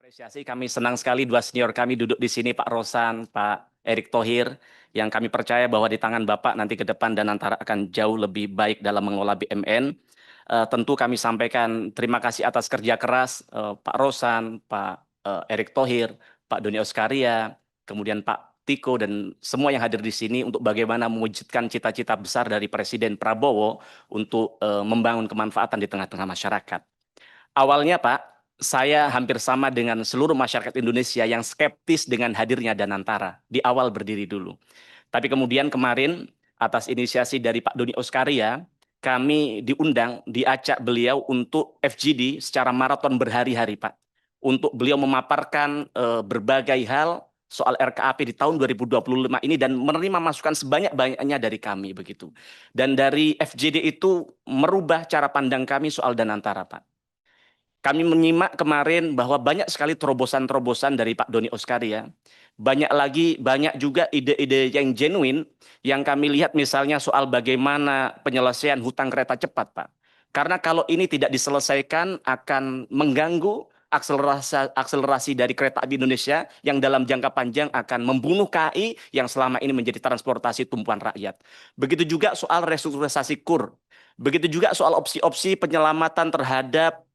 Apresiasi, kami senang sekali dua senior kami duduk di sini, Pak Rosan, Pak Erick Thohir, yang kami percaya bahwa di tangan Bapak nanti ke depan Danantara akan jauh lebih baik dalam mengelola BUMN. Tentu kami sampaikan terima kasih atas kerja keras Pak Rosan, Pak Erick Thohir, Pak Doni Oskaria, kemudian Pak Tiko, dan semua yang hadir di sini untuk bagaimana mewujudkan cita-cita besar dari Presiden Prabowo untuk membangun kemanfaatan di tengah-tengah masyarakat. Awalnya, Pak, saya hampir sama dengan seluruh masyarakat Indonesia yang skeptis dengan hadirnya Danantara di awal berdiri dulu. Tapi kemudian kemarin atas inisiasi dari Pak Doni Oskaria, kami diajak beliau untuk FGD secara maraton berhari-hari, Pak. Untuk beliau memaparkan berbagai hal soal RKAP di tahun 2025 ini dan menerima masukan sebanyak-banyaknya dari kami begitu. Dan dari FGD itu merubah cara pandang kami soal Danantara, Pak. Kami menyimak kemarin bahwa banyak sekali terobosan-terobosan dari Pak Doni Oskaria. Banyak juga ide-ide yang genuine yang kami lihat misalnya soal bagaimana penyelesaian hutang kereta cepat, Pak. Karena kalau ini tidak diselesaikan akan mengganggu akselerasi dari kereta api Indonesia yang dalam jangka panjang akan membunuh KAI yang selama ini menjadi transportasi tumpuan rakyat. Begitu juga soal restrukturisasi KUR. Begitu juga soal opsi-opsi penyelamatan terhadap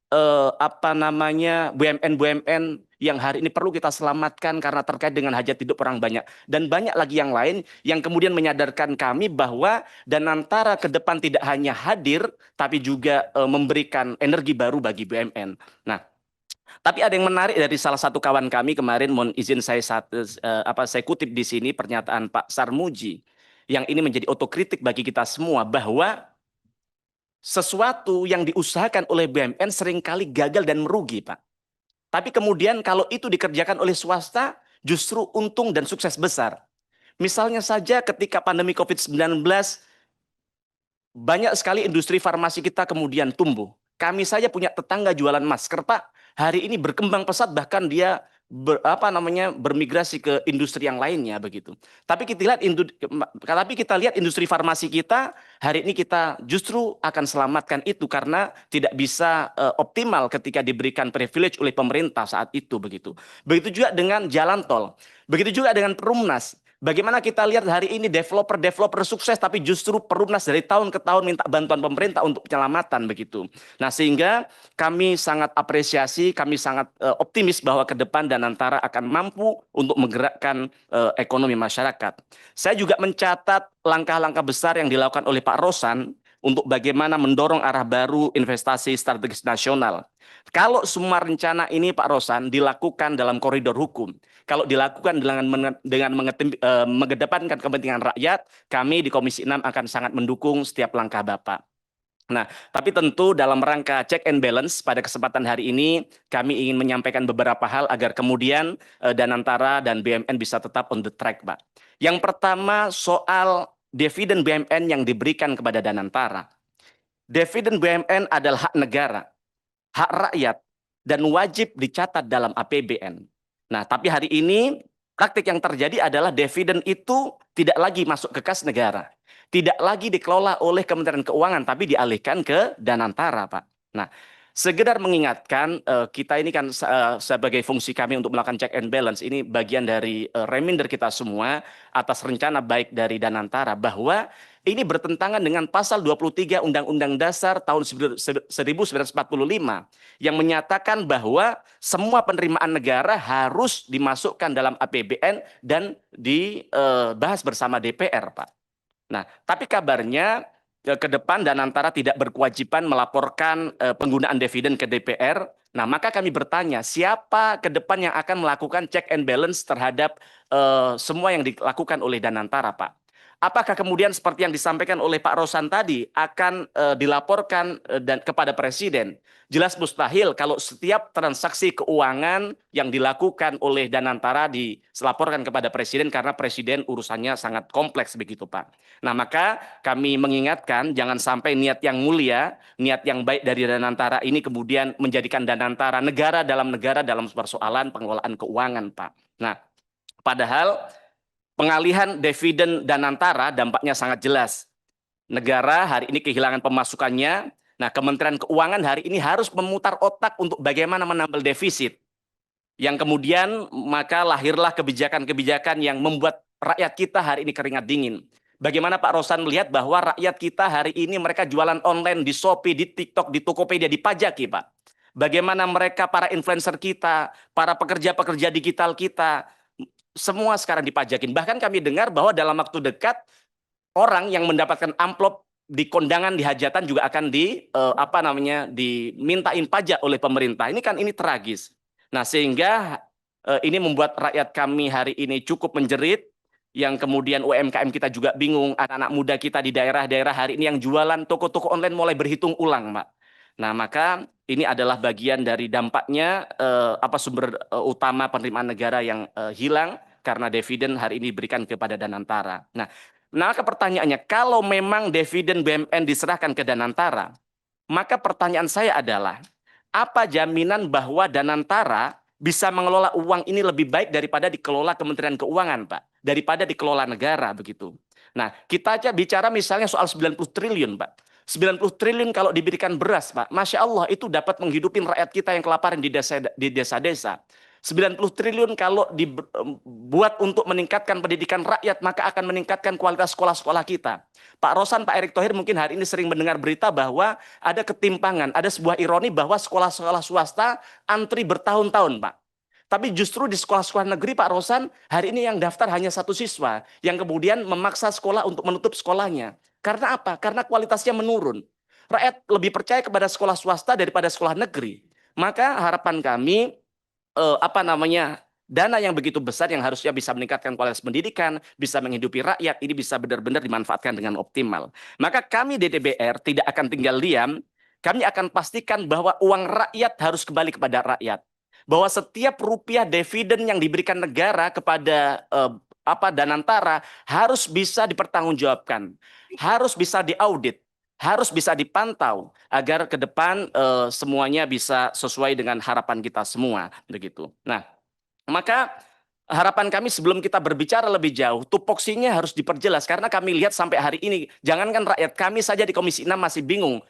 BUMN-BUMN yang hari ini perlu kita selamatkan karena terkait dengan hajat hidup orang banyak, dan banyak lagi yang lain yang kemudian menyadarkan kami bahwa Danantara ke depan tidak hanya hadir tapi juga memberikan energi baru bagi BUMN. Nah, tapi ada yang menarik dari salah satu kawan kami kemarin, mohon izin saya kutip di sini pernyataan Pak Sarmuji yang ini menjadi otokritik bagi kita semua bahwa sesuatu yang diusahakan oleh BUMN seringkali gagal dan merugi, Pak. Tapi kemudian kalau itu dikerjakan oleh swasta, justru untung dan sukses besar. Misalnya saja ketika pandemi COVID-19, banyak sekali industri farmasi kita kemudian tumbuh. Kami saja punya tetangga jualan masker, Pak. Hari ini berkembang pesat, bahkan dia bermigrasi ke industri yang lainnya begitu. Tapi kita lihat industri farmasi kita hari ini kita justru akan selamatkan itu karena tidak bisa optimal ketika diberikan privilege oleh pemerintah saat itu begitu. Begitu juga dengan jalan tol. Begitu juga dengan Perumnas. Bagaimana kita lihat hari ini developer sukses tapi justru Perumnas dari tahun ke tahun minta bantuan pemerintah untuk penyelamatan begitu. Nah, sehingga kami sangat apresiasi, kami sangat optimis bahwa ke depan Danantara akan mampu untuk menggerakkan ekonomi masyarakat. Saya juga mencatat langkah-langkah besar yang dilakukan oleh Pak Rosan untuk bagaimana mendorong arah baru investasi strategis nasional. Kalau semua rencana ini Pak Rosan dilakukan dalam koridor hukum, kalau dilakukan dengan mengedepankan kepentingan rakyat, kami di Komisi 6 akan sangat mendukung setiap langkah Bapak. Nah, tapi tentu dalam rangka check and balance pada kesempatan hari ini kami ingin menyampaikan beberapa hal agar kemudian Danantara dan BUMN bisa tetap on the track, Pak. Yang pertama soal dividen BUMN yang diberikan kepada Danantara. Dividen BUMN adalah hak negara, hak rakyat, dan wajib dicatat dalam APBN. Nah, tapi hari ini praktik yang terjadi adalah dividen itu tidak lagi masuk ke kas negara. Tidak lagi dikelola oleh Kementerian Keuangan, tapi dialihkan ke Danantara, Pak. Nah, sekedar mengingatkan, kita ini kan sebagai fungsi kami untuk melakukan check and balance, ini bagian dari reminder kita semua atas rencana baik dari Danantara, bahwa ini bertentangan dengan pasal 23 Undang-Undang Dasar tahun 1945 yang menyatakan bahwa semua penerimaan negara harus dimasukkan dalam APBN dan dibahas bersama DPR, Pak. Nah, tapi kabarnya ke depan Danantara tidak berkewajiban melaporkan penggunaan dividen ke DPR. Nah, maka kami bertanya, siapa ke depan yang akan melakukan check and balance terhadap semua yang dilakukan oleh Danantara, Pak? Apakah kemudian seperti yang disampaikan oleh Pak Rosan tadi akan dilaporkan dan kepada Presiden? Jelas mustahil kalau setiap transaksi keuangan yang dilakukan oleh Danantara dilaporkan kepada Presiden karena Presiden urusannya sangat kompleks begitu, Pak. Nah, maka kami mengingatkan jangan sampai niat yang mulia, niat yang baik dari Danantara ini kemudian menjadikan Danantara negara dalam persoalan pengelolaan keuangan, Pak. Nah, padahal pengalihan dividen Danantara dampaknya sangat jelas. Negara hari ini kehilangan pemasukannya. Nah, Kementerian Keuangan hari ini harus memutar otak untuk bagaimana menambal defisit. Yang kemudian maka lahirlah kebijakan-kebijakan yang membuat rakyat kita hari ini keringat dingin. Bagaimana Pak Rosan melihat bahwa rakyat kita hari ini mereka jualan online di Shopee, di TikTok, di Tokopedia dipajaki, Pak. Bagaimana mereka para influencer kita, para pekerja-pekerja digital kita, semua sekarang dipajakin. Bahkan kami dengar bahwa dalam waktu dekat orang yang mendapatkan amplop di kondangan di hajatan juga akan dimintain pajak oleh pemerintah. Ini tragis. Nah, sehingga ini membuat rakyat kami hari ini cukup menjerit, yang kemudian UMKM kita juga bingung, anak-anak muda kita di daerah-daerah hari ini yang jualan toko-toko online mulai berhitung ulang, Pak. Nah, maka ini adalah bagian dari dampaknya sumber utama penerimaan negara yang hilang karena dividen hari ini diberikan kepada Danantara. Nah, maka pertanyaannya, kalau memang dividen BUMN diserahkan ke Danantara, maka pertanyaan saya adalah, apa jaminan bahwa Danantara bisa mengelola uang ini lebih baik daripada dikelola Kementerian Keuangan, Pak? Daripada dikelola negara, begitu. Nah, kita aja bicara misalnya soal 90 triliun, Pak. 90 triliun kalau diberikan beras, Pak. Masya Allah, itu dapat menghidupin rakyat kita yang kelaparan di desa-desa. 90 triliun kalau dibuat untuk meningkatkan pendidikan rakyat, maka akan meningkatkan kualitas sekolah-sekolah kita. Pak Rosan, Pak Erick Thohir mungkin hari ini sering mendengar berita bahwa ada ketimpangan, ada sebuah ironi bahwa sekolah-sekolah swasta antri bertahun-tahun, Pak. Tapi justru di sekolah-sekolah negeri, Pak Rosan, hari ini yang daftar hanya 1 siswa, yang kemudian memaksa sekolah untuk menutup sekolahnya. Karena apa? Karena kualitasnya menurun. Rakyat lebih percaya kepada sekolah swasta daripada sekolah negeri. Maka harapan kami, dana yang begitu besar yang harusnya bisa meningkatkan kualitas pendidikan, bisa menghidupi rakyat, ini bisa benar-benar dimanfaatkan dengan optimal. Maka kami di DPR tidak akan tinggal diam, kami akan pastikan bahwa uang rakyat harus kembali kepada rakyat. Bahwa setiap rupiah dividen yang diberikan negara kepada Danantara harus bisa dipertanggungjawabkan, harus bisa diaudit, harus bisa dipantau agar ke depan semuanya bisa sesuai dengan harapan kita semua, begitu. Nah, maka harapan kami sebelum kita berbicara lebih jauh, tupoksinya harus diperjelas karena kami lihat sampai hari ini, jangankan rakyat, kami saja di Komisi 6 masih bingung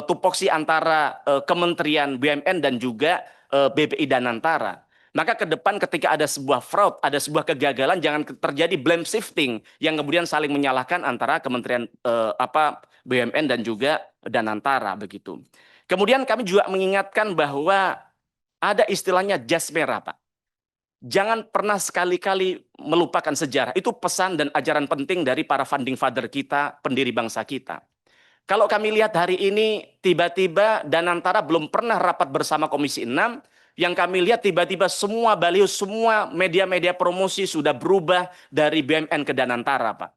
tupoksi antara Kementerian BUMN dan juga BPI Danantara. Maka ke depan ketika ada sebuah fraud, ada sebuah kegagalan, jangan terjadi blame shifting yang kemudian saling menyalahkan antara Kementerian BUMN dan juga Danantara, begitu. Kemudian kami juga mengingatkan bahwa ada istilahnya jas merah, Pak. Jangan pernah sekali-kali melupakan sejarah. Itu pesan dan ajaran penting dari para founding father kita, pendiri bangsa kita. Kalau kami lihat hari ini, tiba-tiba Danantara belum pernah rapat bersama Komisi 6, yang kami lihat tiba-tiba semua baliho, semua media-media promosi sudah berubah dari BUMN ke Danantara, Pak.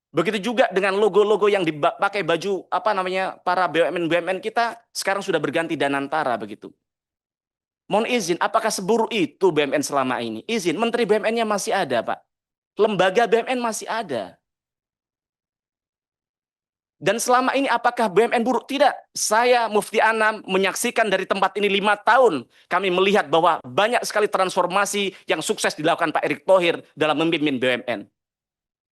Begitu juga dengan logo-logo yang dipakai baju para BUMN kita sekarang sudah berganti Danantara, begitu. Mohon izin, apakah seburuk itu BUMN selama ini? Izin, Menteri BUMN-nya masih ada, Pak. Lembaga BUMN masih ada. Dan selama ini apakah BUMN buruk? Tidak. Saya Mufti Anam menyaksikan dari tempat ini 5 tahun. Kami melihat bahwa banyak sekali transformasi yang sukses dilakukan Pak Erick Thohir dalam memimpin BUMN.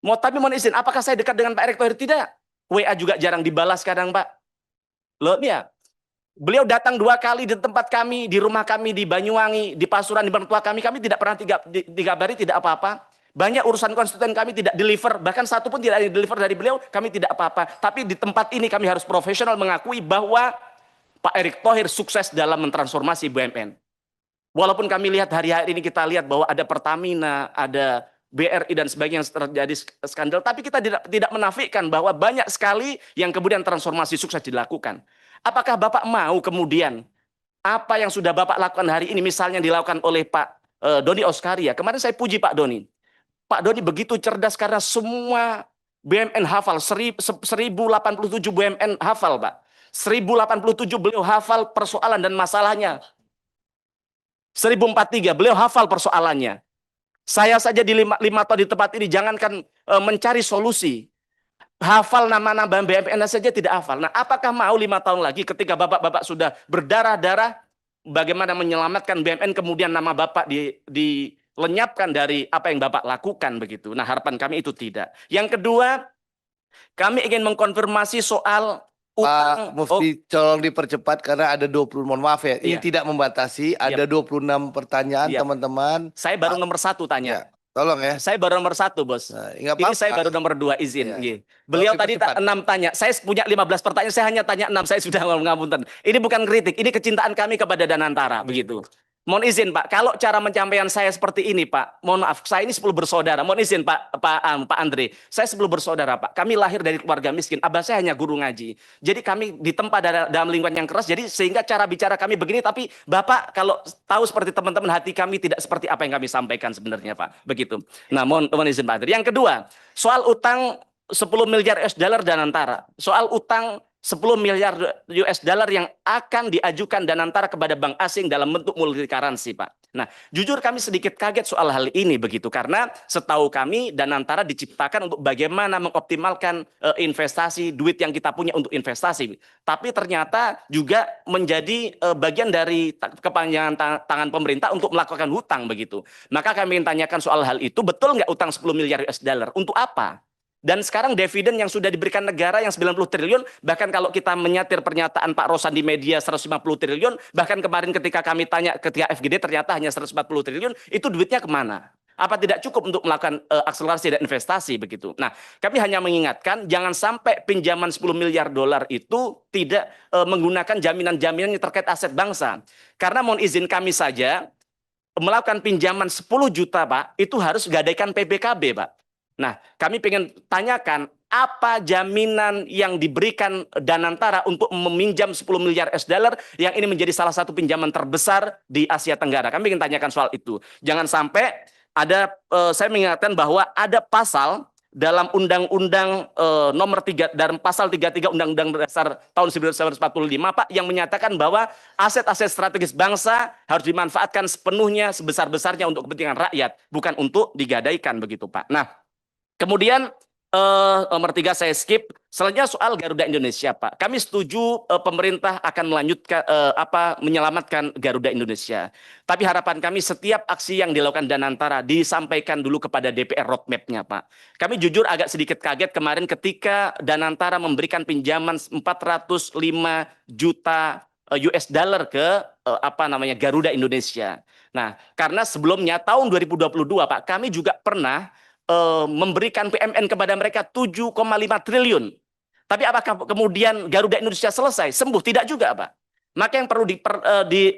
Tapi mohon izin, apakah saya dekat dengan Pak Erick Thohir? Tidak. WA juga jarang dibalas kadang, Pak. Loh, ya. Beliau datang 2 kali di tempat kami, di rumah kami, di Banyuwangi, di Pasuruan, di mertua kami tidak pernah digabari, tidak apa-apa. Banyak urusan konstituen kami tidak deliver, bahkan satu pun tidak deliver dari beliau, kami tidak apa-apa. Tapi di tempat ini kami harus profesional mengakui bahwa Pak Erick Thohir sukses dalam mentransformasi BUMN. Walaupun kami lihat hari-hari ini kita lihat bahwa ada Pertamina, ada BRI dan sebagainya yang terjadi skandal, tapi kita tidak menafikan bahwa banyak sekali yang kemudian transformasi sukses dilakukan. Apakah Bapak mau kemudian apa yang sudah Bapak lakukan hari ini, misalnya dilakukan oleh Pak Doni Oskaria. Kemarin saya puji Pak Doni. Pak Doni begitu cerdas karena semua BUMN hafal, 1087 BUMN hafal, Pak. 1087 beliau hafal persoalan dan masalahnya. 1043 beliau hafal persoalannya. Saya saja di 5 tahun di tempat ini, jangankan mencari solusi, hafal nama-nama BUMN saja tidak hafal. Nah, apakah mau 5 tahun lagi ketika bapak-bapak sudah berdarah-darah, bagaimana menyelamatkan BUMN, kemudian nama bapak dilenyapkan dari apa yang bapak lakukan, begitu. Nah, harapan kami itu tidak. Yang kedua, kami ingin mengkonfirmasi soal Utang, Pak Mufti, tolong dipercepat karena ada 20, mohon maaf ya, ini iya, tidak membatasi, iya, ada 26 pertanyaan iya. teman-teman. Saya baru nomor satu tanya. Ya, tolong ya. Saya baru nomor satu, Bos. Nah, nggak Ini saya apa-apa. baru nomor dua, izin. Ya, Nggih. tolong Beliau tadi dipercepat. 6 tanya. Saya punya 15 pertanyaan, saya hanya tanya 6. Saya sudah ngapunten. Ini bukan kritik, ini kecintaan kami kepada Danantara, begitu. Mohon izin, Pak. Kalau cara penyampaian saya seperti ini, Pak. Mohon maaf, saya ini 10 bersaudara. Mohon izin, Pak Andre. Saya 10 bersaudara, Pak. Kami lahir dari keluarga miskin. Abah saya hanya guru ngaji. Jadi kami ditempa dalam lingkungan yang keras. Jadi sehingga cara bicara kami begini. Tapi Bapak kalau tahu seperti teman-teman, hati kami tidak seperti apa yang kami sampaikan sebenarnya, Pak. Begitu. Nah, mohon izin, Pak Andre. Yang kedua, soal utang 10 miliar US dollar Danantara. Soal utang 10 miliar US dollar yang akan diajukan Danantara kepada bank asing dalam bentuk multi currency, Pak. Nah, jujur kami sedikit kaget soal hal ini begitu karena setahu kami Danantara diciptakan untuk bagaimana mengoptimalkan investasi duit yang kita punya untuk investasi. Tapi ternyata juga menjadi bagian dari kepanjangan tangan pemerintah untuk melakukan hutang begitu. Maka kami ingin tanyakan soal hal itu, betul nggak utang 10 miliar US dollar? Untuk apa? Dan sekarang dividen yang sudah diberikan negara yang 90 triliun, bahkan kalau kita menyatir pernyataan Pak Rosan di media 150 triliun, bahkan kemarin ketika kami tanya ketika FGD ternyata hanya 140 triliun, itu duitnya kemana? Apa tidak cukup untuk melakukan akselerasi dan investasi begitu? Nah, kami hanya mengingatkan jangan sampai pinjaman 10 miliar dolar itu tidak menggunakan jaminan-jaminan yang terkait aset bangsa. Karena mohon izin kami saja melakukan pinjaman 10 juta, Pak, itu harus gadaikan PBKB, Pak. Nah, kami ingin tanyakan apa jaminan yang diberikan Danantara untuk meminjam 10 miliar US dollar yang ini menjadi salah satu pinjaman terbesar di Asia Tenggara. Kami ingin tanyakan soal itu. Jangan sampai ada, saya mengingatkan bahwa ada pasal dalam Undang-Undang nomor 3 dan pasal 33 Undang-Undang Dasar tahun 1945, Pak, yang menyatakan bahwa aset-aset strategis bangsa harus dimanfaatkan sepenuhnya sebesar-besarnya untuk kepentingan rakyat, bukan untuk digadaikan begitu, Pak. Nah, kemudian nomor 3 saya skip. Selanjutnya soal Garuda Indonesia, Pak. Kami setuju pemerintah akan melanjutkan menyelamatkan Garuda Indonesia. Tapi harapan kami setiap aksi yang dilakukan Danantara disampaikan dulu kepada DPR roadmap-nya, Pak. Kami jujur agak sedikit kaget kemarin ketika Danantara memberikan pinjaman 405 juta US dollar ke Garuda Indonesia. Nah, karena sebelumnya tahun 2022, Pak, kami juga pernah memberikan PMN kepada mereka 7,5 triliun. Tapi apakah kemudian Garuda Indonesia selesai? Sembuh? Tidak juga, Pak. Maka yang perlu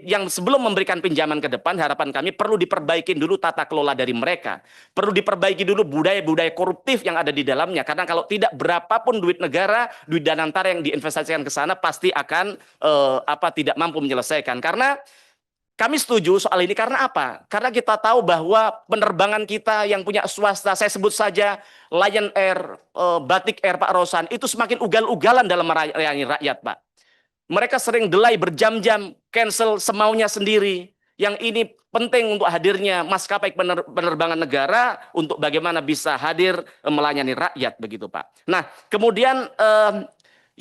yang sebelum memberikan pinjaman ke depan, harapan kami perlu diperbaiki dulu tata kelola dari mereka. Perlu diperbaiki dulu budaya-budaya koruptif yang ada di dalamnya. Karena kalau tidak, berapapun duit negara, duit Danantara yang diinvestasikan ke sana pasti akan tidak mampu menyelesaikan. Karena kami setuju soal ini karena apa? Karena kita tahu bahwa penerbangan kita yang punya swasta, saya sebut saja Lion Air, Batik Air, Pak Rosan, itu semakin ugal-ugalan dalam melayani rakyat, Pak. Mereka sering delay berjam-jam, cancel semaunya sendiri. Yang ini penting untuk hadirnya maskapai penerbangan negara untuk bagaimana bisa hadir melayani rakyat, begitu, Pak. Nah, kemudian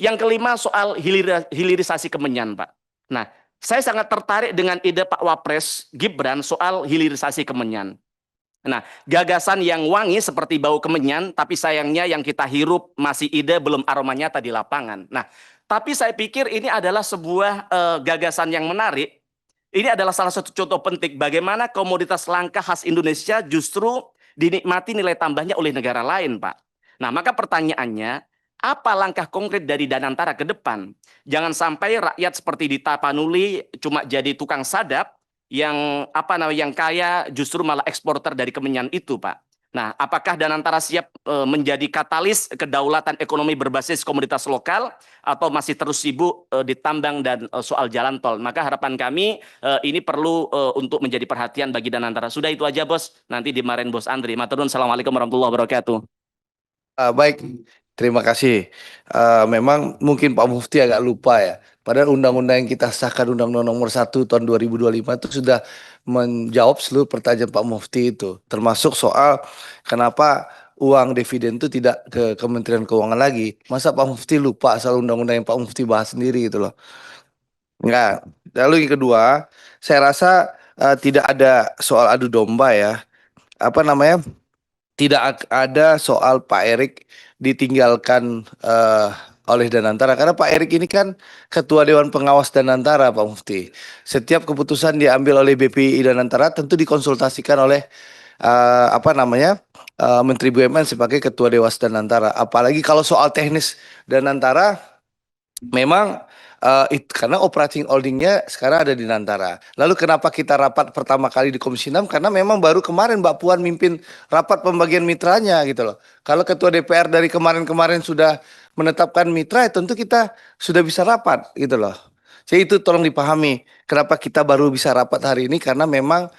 yang kelima soal hilirisasi Kemenyan, Pak. Nah, saya sangat tertarik dengan ide Pak Wapres Gibran soal hilirisasi Kemenyan. Nah, gagasan yang wangi seperti bau kemenyan, tapi sayangnya yang kita hirup masih ide, belum aroma nyata di lapangan. Nah, tapi saya pikir ini adalah sebuah gagasan yang menarik. Ini adalah salah satu contoh penting bagaimana komoditas langka khas Indonesia justru dinikmati nilai tambahnya oleh negara lain, Pak. Nah, maka pertanyaannya, apa langkah konkret dari Danantara ke depan? Jangan sampai rakyat seperti di Tapanuli cuma jadi tukang sadap yang yang kaya justru malah eksporter dari Kemenyan itu, Pak. Nah, apakah Danantara siap menjadi katalis kedaulatan ekonomi berbasis komoditas lokal atau masih terus sibuk di tambang dan soal jalan tol? Maka harapan kami ini perlu untuk menjadi perhatian bagi Danantara. Sudah itu aja, Bos. Nanti dimarahin Bos Andri. Matur nuwun. Assalamualaikum warahmatullahi wabarakatuh. Baik, terima kasih. Memang mungkin Pak Mufti agak lupa ya. Padahal undang-undang yang kita sahkan Undang-Undang Nomor 1 Tahun 2025 itu sudah menjawab seluruh pertanyaan Pak Mufti itu. Termasuk soal kenapa uang dividen itu tidak ke Kementerian Keuangan lagi. Masa Pak Mufti lupa asal undang-undang yang Pak Mufti bahas sendiri gitu loh. Enggak. Lalu yang kedua, saya rasa tidak ada soal adu domba ya. Apa namanya? Tidak ada soal Pak Erik ditinggalkan oleh Danantara. Karena Pak Erik ini kan Ketua Dewan Pengawas Danantara, Pak Mufti. Setiap keputusan diambil oleh BPI Danantara tentu dikonsultasikan oleh apa namanya Menteri BUMN sebagai Ketua Dewas Danantara. Apalagi kalau soal teknis Danantara, memang karena operating holdingnya sekarang ada di Nantara. Lalu kenapa kita rapat pertama kali di Komisi 6? Karena memang baru kemarin Mbak Puan mimpin rapat pembagian mitranya gitu loh. Kalau Ketua DPR dari kemarin-kemarin sudah menetapkan mitra, ya tentu kita sudah bisa rapat gitu loh. Jadi itu tolong dipahami. Kenapa kita baru bisa rapat hari ini? Karena memang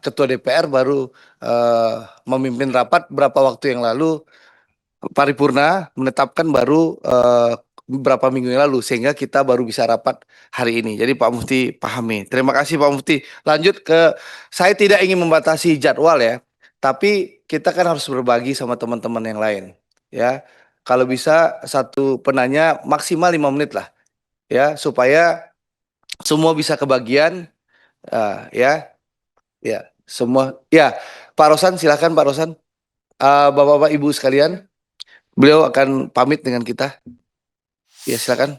Ketua DPR baru memimpin rapat beberapa waktu yang lalu, paripurna menetapkan baru beberapa minggu yang lalu, sehingga kita baru bisa rapat hari ini. Jadi Pak Mufti pahami. Terima kasih Pak Mufti. Lanjut ke, saya tidak ingin membatasi jadwal ya, tapi kita kan harus berbagi sama teman-teman yang lain ya. Kalau bisa satu penanya maksimal 5 menit lah ya, supaya semua bisa kebagian. Ya, ya semua ya. Pak Rosan, silakan Pak Rosan. Bapak-bapak Ibu sekalian, beliau akan pamit dengan kita. Ya, silakan.